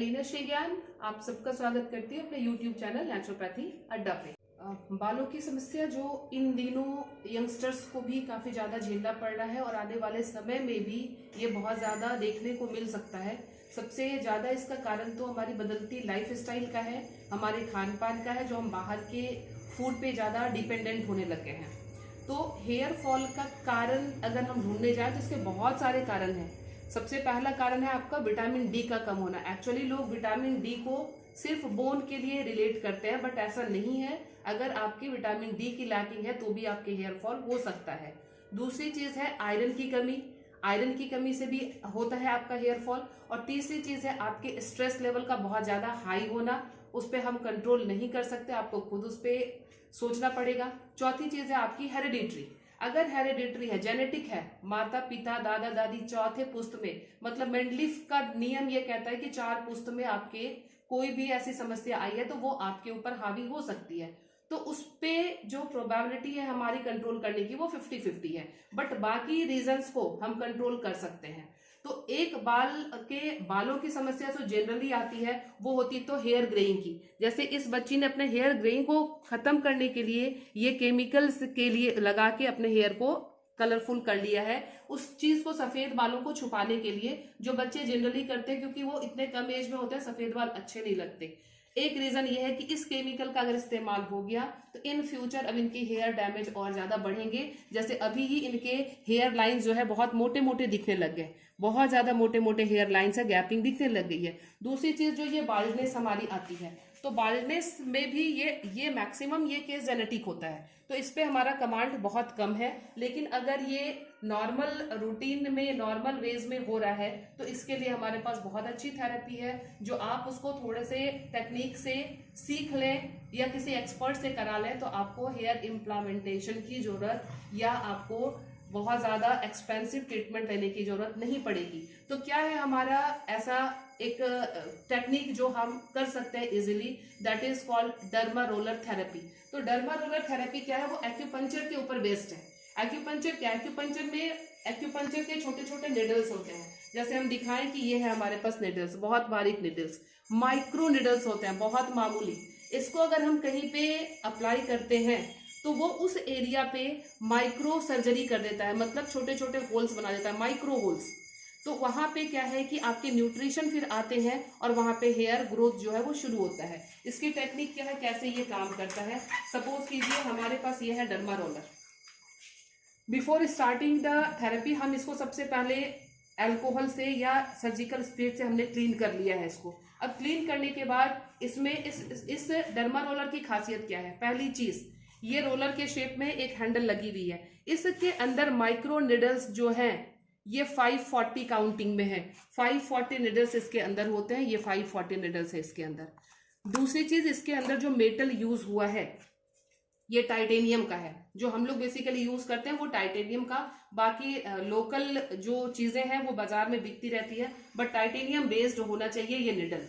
अलीना शेज्ञान आप सबका स्वागत करती हूँ अपने YouTube चैनल नेचुरोपैथी अड्डा पे। बालों की समस्या जो इन दिनों यंगस्टर्स को भी काफ़ी ज़्यादा झेलना पड़ रहा है और आने वाले समय में भी ये बहुत ज़्यादा देखने को मिल सकता है। सबसे ज़्यादा इसका कारण तो हमारी बदलती लाइफ स्टाइल का है, हमारे खान पान का है, जो हम बाहर के फूड पे ज़्यादा डिपेंडेंट होने लगे हैं। तो हेयर फॉल का कारण अगर हम ढूंढने जाए तो इसके बहुत सारे कारण हैं। सबसे पहला कारण है आपका विटामिन डी का कम होना। एक्चुअली लोग विटामिन डी को सिर्फ बोन के लिए रिलेट करते हैं, बट ऐसा नहीं है। अगर आपकी विटामिन डी की लैकिंग है तो भी आपके हेयर फॉल हो सकता है। दूसरी चीज है आयरन की कमी। आयरन की कमी से भी होता है आपका हेयर फॉल। और तीसरी चीज है आपके स्ट्रेस लेवल का बहुत ज्यादा हाई होना। उस पर हम कंट्रोल नहीं कर सकते, आपको खुद उस पर सोचना पड़ेगा। चौथी चीज है आपकी हेरिडिटरी। अगर हेरिडिटरी है, जेनेटिक है, माता पिता दादा दादी चौथे पुश्त में, मतलब मेंडलीफ का नियम ये कहता है कि 4 पुश्त में आपके कोई भी ऐसी समस्या आई है तो वो आपके ऊपर हावी हो सकती है। तो उस पे जो प्रोबेबिलिटी है हमारी कंट्रोल करने की वो 50-50 है, बट बाकी रीजंस को हम कंट्रोल कर सकते हैं। तो एक बालों की समस्या जो जनरली आती है वो होती है तो हेयर ग्रेइंग की। जैसे इस बच्ची ने अपने हेयर ग्रेइंग को खत्म करने के लिए ये केमिकल्स के लिए लगा के अपने हेयर को कलरफुल कर लिया है, उस चीज को, सफेद बालों को छुपाने के लिए, जो बच्चे जनरली करते हैं क्योंकि वो इतने कम एज में होते हैं, सफेद बाल अच्छे नहीं लगते। एक रीजन ये है कि इस केमिकल का अगर इस्तेमाल हो गया तो इन फ्यूचर अब इनके हेयर डैमेज और ज्यादा बढ़ेंगे। जैसे अभी ही इनके हेयर लाइंस जो है बहुत मोटे मोटे दिखने लग गए, बहुत ज्यादा मोटे मोटे हेयर लाइंस है, गैपिंग दिखने लग गई है। दूसरी चीज जो ये बाल्डनेस हमारी आती है, तो बाल्डनेस में भी ये मैक्सिमम ये केस जेनेटिक होता है, तो इस पे हमारा कमांड बहुत कम है। लेकिन अगर ये नॉर्मल रूटीन में, नॉर्मल वेज में हो रहा है तो इसके लिए हमारे पास बहुत अच्छी थेरेपी है, जो आप उसको थोड़े से टेक्निक से सीख लें या किसी एक्सपर्ट से करा लें तो आपको हेयर इम्प्लांटेशन की जरूरत या आपको बहुत ज्यादा एक्सपेंसिव ट्रीटमेंट लेने की जरूरत नहीं पड़ेगी। तो क्या है हमारा ऐसा एक टेक्निक जो हम कर सकते हैं easily, that is called derma roller therapy. तो डर्मा रोलर थेरेपी क्या है, वो एक्यूपंक्चर के ऊपर बेस्ड है। एक्यूपंक्चर क्या, एक्यूपंक्चर में एक्यूपंक्चर के छोटे छोटे निडल्स होते हैं। जैसे हम दिखाएं कि ये है हमारे पास निडल्स, बहुत बारीक निडल्स, माइक्रो निडल्स होते हैं, बहुत मामूली। इसको अगर हम कहीं पे अप्लाई करते हैं तो वो उस एरिया पे माइक्रो सर्जरी कर देता है, मतलब छोटे छोटे होल्स बना देता है, माइक्रो होल्स। तो वहां पे क्या है कि आपके न्यूट्रिशन फिर आते हैं और वहां पे हेयर ग्रोथ जो है वो शुरू होता है। इसकी टेक्निक क्या है, कैसे ये काम करता है, सपोज कीजिए हमारे पास ये है derma roller. Before starting the therapy हम इसको सबसे पहले अल्कोहल से या सर्जिकल स्प्रे से हमने क्लीन कर लिया है इसको। अब क्लीन करने के बाद इसमें इस डर्मा रोलर की खासियत क्या है, पहली चीज ये रोलर के शेप में एक हैंडल लगी हुई है, इसके अंदर माइक्रो निडल्स जो हैं ये 540 काउंटिंग में है, 540 निडल्स इसके अंदर होते हैं, ये 540 निडल्स है इसके अंदर। दूसरी चीज, इसके अंदर जो मेटल यूज हुआ है ये टाइटेनियम का है, जो हम लोग बेसिकली यूज करते हैं वो टाइटेनियम का। बाकी लोकल जो चीजें हैं वो बाजार में बिकती रहती है, बट टाइटेनियम बेस्ड होना चाहिए ये निडल,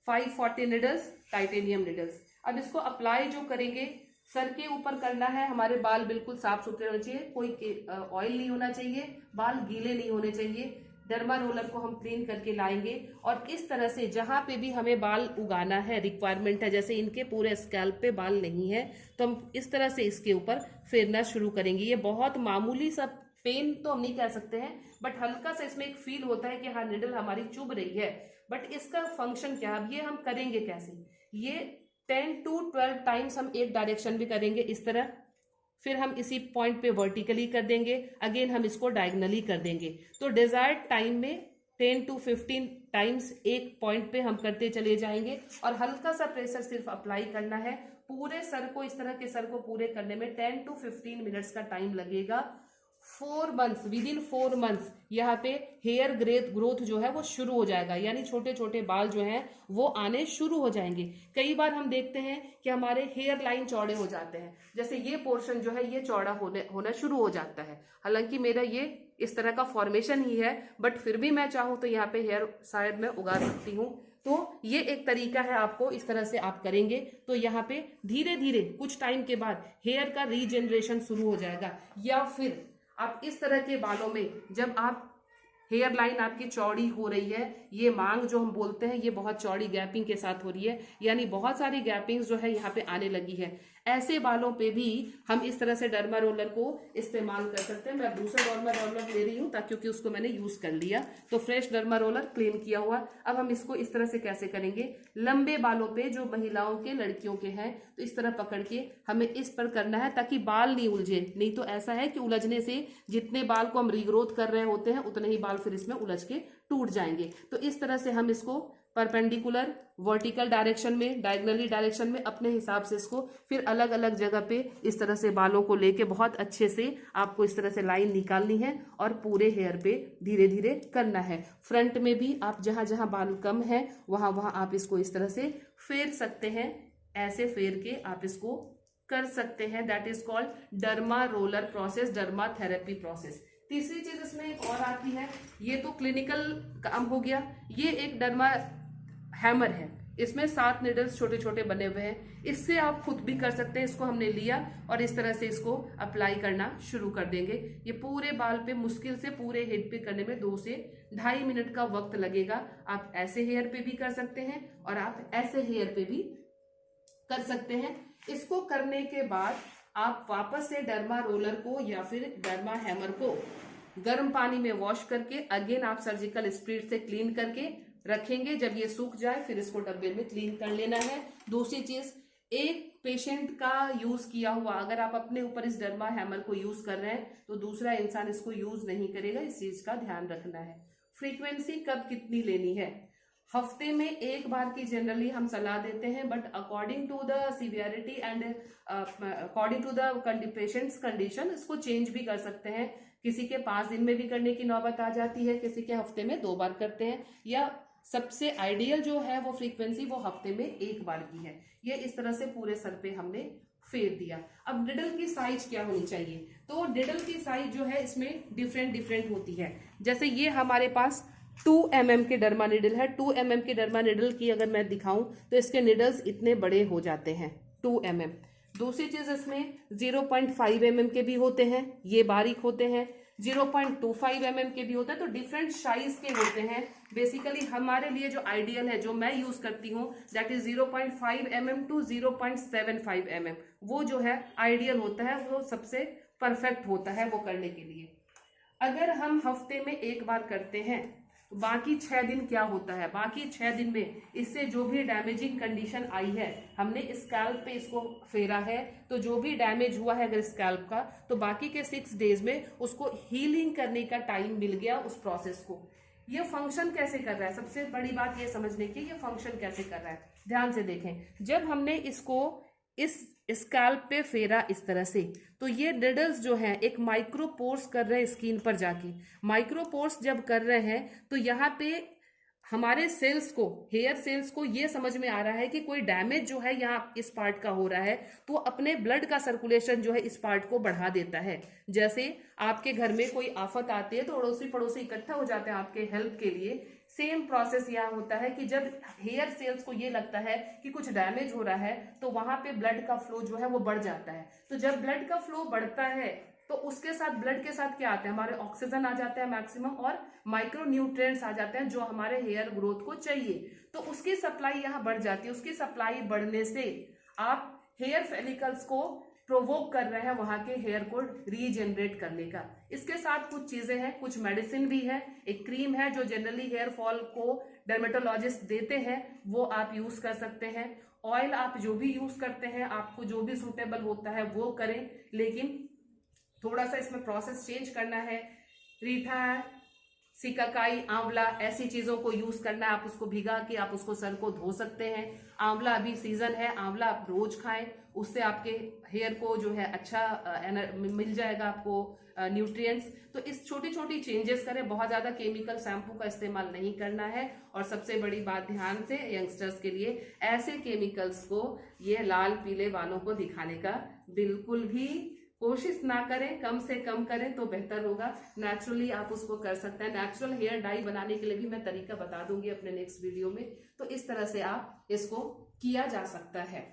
540 निडल्स टाइटेनियम निडल्स। अब इसको अप्लाई जो करेंगे सर के ऊपर करना है। हमारे बाल बिल्कुल साफ सुथरे होने चाहिए, कोई ऑयल नहीं होना चाहिए, बाल गीले नहीं होने चाहिए। डर्मा रोलर को हम क्लीन करके लाएंगे और इस तरह से जहां पे भी हमें बाल उगाना है, रिक्वायरमेंट है, जैसे इनके पूरे स्कैल्प पे बाल नहीं है तो हम इस तरह से इसके ऊपर फेरना शुरू करेंगे। ये बहुत मामूली सा पेन तो हम नहीं कह सकते हैं, बट हल्का सा इसमें एक फील होता है कि हाँ निडल हमारी चुभ रही है। बट इसका फंक्शन क्या, अब ये हम करेंगे कैसे, ये 10 to 12 टाइम्स हम एक डायरेक्शन भी करेंगे इस तरह, फिर हम इसी पॉइंट पे वर्टिकली कर देंगे, अगेन हम इसको डायगनली कर देंगे। तो डिजायर्ड टाइम में 10 to 15 टाइम्स एक पॉइंट पे हम करते चले जाएंगे और हल्का सा प्रेशर सिर्फ अप्लाई करना है पूरे सर को। इस तरह के सर को पूरे करने में 10 to 15 मिनट्स का टाइम लगेगा। 4 मंथ्स, विद इन 4 मंथ्स यहाँ पे हेयर ग्रोथ जो है वो शुरू हो जाएगा, यानी छोटे छोटे बाल जो हैं वो आने शुरू हो जाएंगे। कई बार हम देखते हैं कि हमारे हेयर लाइन चौड़े हो जाते हैं, जैसे ये पोर्शन जो है ये चौड़ा होना शुरू हो जाता है। हालांकि मेरा ये इस तरह का फॉर्मेशन ही है, बट फिर भी मैं चाहूँ तो यहाँ पे हेयर शायद मैं उगा सकती हूँ। तो ये एक तरीका है, आपको इस तरह से आप करेंगे तो यहाँ पे धीरे धीरे कुछ टाइम के बाद हेयर का रीजनरेशन शुरू हो जाएगा। या फिर आप इस तरह के बालों में जब आप हेयर लाइन आपकी चौड़ी हो रही है, ये मांग जो हम बोलते हैं ये बहुत चौड़ी गैपिंग के साथ हो रही है, यानी बहुत सारी गैपिंग जो है यहाँ पे आने लगी है, ऐसे बालों पे भी हम इस तरह से डर्मा रोलर को इस्तेमाल कर सकते हैं। मैं दूसरा डर्मा रोलर ले रही हूँ क्योंकि उसको मैंने यूज कर लिया, तो फ्रेश डर्मा रोलर क्लीन किया हुआ। अब हम इसको इस तरह से कैसे करेंगे, लंबे बालों पे जो महिलाओं के लड़कियों के हैं तो इस तरह पकड़ के हमें इस पर करना है ताकि बाल नहीं उलझे, नहीं तो ऐसा है कि उलझने से जितने बाल को हम रीग्रोथ कर रहे होते हैं उतने ही बाल फिर इसमें उलझ के टूट जाएंगे। तो इस तरह से हम इसको परपेंडिकुलर, वर्टिकल डायरेक्शन में, डायगनली डायरेक्शन में अपने हिसाब से इसको फिर अलग अलग जगह पे इस तरह से बालों को लेके बहुत अच्छे से आपको इस तरह से लाइन निकालनी है और पूरे हेयर पे धीरे धीरे करना है। फ्रंट में भी आप जहां जहां बाल कम है वहां वहां आप इसको इस तरह से फेर सकते हैं, ऐसे फेर के आप इसको कर सकते हैं। That is called derma roller process, derma therapy process. तीसरी चीज इसमें एक और आती है, ये तो क्लिनिकल काम हो गया, ये एक डर्मा हैमर है, इसमें 7 निडल्स छोटे छोटे बने हुए हैं, इससे आप खुद भी कर सकते हैं। इसको हमने लिया और इस तरह से इसको अप्लाई करना शुरू कर देंगे। ये पूरे बाल पे मुश्किल से पूरे हेड पे करने में 2 से 2.5 मिनट का वक्त लगेगा। आप ऐसे हेयर पे भी कर सकते हैं और आप ऐसे हेयर पे भी कर सकते हैं। इसको करने के बाद आप वापस से डर्मा रोलर को या फिर डर्मा हैमर को गर्म पानी में वॉश करके अगेन आप सर्जिकल स्प्रीड से क्लीन करके रखेंगे। जब ये सूख जाए फिर इसको डब्बे में क्लीन कर लेना है। दूसरी चीज, एक पेशेंट का यूज किया हुआ अगर आप अपने ऊपर इस डर्मा हैमर को यूज कर रहे हैं तो दूसरा इंसान इसको यूज नहीं करेगा, इस चीज का ध्यान रखना है। फ्रीक्वेंसी कब कितनी लेनी है, हफ्ते में एक बार की जनरली हम सलाह देते हैं, but according to the severity and according to the patient's condition इसको चेंज भी कर सकते हैं। किसी के 5 दिन में भी करने की नौबत आ जाती है, किसी के हफ्ते में 2 बार करते हैं, या सबसे आइडियल जो है वो फ्रीक्वेंसी वो हफ्ते में 1 बार की है। ये इस तरह से पूरे सर पे हमने फेर दिया। अब निडल की साइज क्या होनी चाहिए, तो निडल की साइज जो है इसमें डिफरेंट होती है। जैसे ये हमारे पास 2 mm के डर्मा निडल है, 2 mm के डर्मा निडल की अगर मैं दिखाऊं तो इसके निडल्स इतने बड़े हो जाते हैं 2 mm। दूसरी चीज इसमें 0.5 mm के भी होते हैं, ये बारीक होते हैं, 0.25 mm के भी होते हैं, तो डिफरेंट साइज के होते हैं। बेसिकली हमारे लिए जो आइडियल है, जो मैं यूज करती हूँ, that is 0.5 mm to 0.75 mm, वो जो है आइडियल होता है, वो सबसे परफेक्ट होता है वो करने के लिए। अगर हम हफ्ते में 1 बार करते हैं तो बाकी 6 दिन क्या होता है, बाकी 6 दिन में इससे जो भी डैमेजिंग कंडीशन आई है, हमने स्कैल्प पे इसको फेरा है, तो जो भी डैमेज हुआ है अगर स्कैल्प का, तो बाकी के 6 डेज में उसको हीलिंग करने का टाइम मिल गया उस प्रोसेस को। ये फंक्शन कैसे कर रहा है, सबसे बड़ी बात ये समझने की, ये फंक्शन कैसे कर रहा है, ध्यान से देखें। जब हमने इसको इस स्कैल्प पे फेरा इस तरह से, तो ये निडल्स जो हैं एक माइक्रोपोर्स कर रहे हैं स्किन पर जाके। माइक्रोपोर्स जब कर रहे हैं तो यहाँ पे हमारे सेल्स को, हेयर सेल्स को ये समझ में आ रहा है कि कोई डैमेज जो है यहाँ इस पार्ट का हो रहा है, तो अपने ब्लड का सर्कुलेशन जो है इस पार्ट को बढ़ा देता है। जैसे आपके घर में कोई आफत आती है तो अड़ोसी पड़ोसी इकट्ठा हो जाते हैं आपके हेल्प के लिए, सेम प्रोसेस यहाँ होता है कि जब हेयर सेल्स को ये लगता है कि कुछ डैमेज हो रहा है तो वहां पे ब्लड का फ्लो जो है वो बढ़ जाता है। तो जब ब्लड का फ्लो बढ़ता है तो उसके साथ, ब्लड के साथ क्या आता है, हमारे ऑक्सीजन आ जाता है मैक्सिमम, और माइक्रो न्यूट्रिएंट्स आ जाते हैं जो हमारे हेयर ग्रोथ को चाहिए, तो उसकी सप्लाई यहाँ बढ़ जाती है। उसकी सप्लाई बढ़ने से आप हेयर फेलिकल्स को प्रोवोक कर रहे हैं वहां के हेयर को रीजनरेट करने का। इसके साथ कुछ चीजें हैं, कुछ मेडिसिन भी है, एक क्रीम है जो जनरली हेयर फॉल को डर्मेटोलॉजिस्ट देते हैं, वो आप यूज कर सकते हैं। ऑयल आप जो भी यूज करते हैं, आपको जो भी सूटेबल होता है वो करें, लेकिन थोड़ा सा इसमें प्रोसेस चेंज करना है। रीठा, सिकाकाई, आंवला, ऐसी चीजों को यूज करना है। आप उसको भिगा के आप उसको सर को धो सकते हैं। आंवला अभी सीजन है, आंवला आप रोज खाएं, उससे आपके हेयर को जो है अच्छा मिल जाएगा आपको न्यूट्रिएंट्स। तो इस छोटी छोटी चेंजेस करें, बहुत ज्यादा केमिकल शैम्पू का इस्तेमाल नहीं करना है। और सबसे बड़ी बात ध्यान से, यंगस्टर्स के लिए ऐसे केमिकल्स को, ये लाल पीले बालों को दिखाने का बिल्कुल भी कोशिश ना करें, कम से कम करें तो बेहतर होगा। नेचुरली आप उसको कर सकते हैं। नेचुरल हेयर डाई बनाने के लिए भी मैं तरीका बता दूंगी अपने नेक्स्ट वीडियो में। तो इस तरह से आप इसको किया जा सकता है।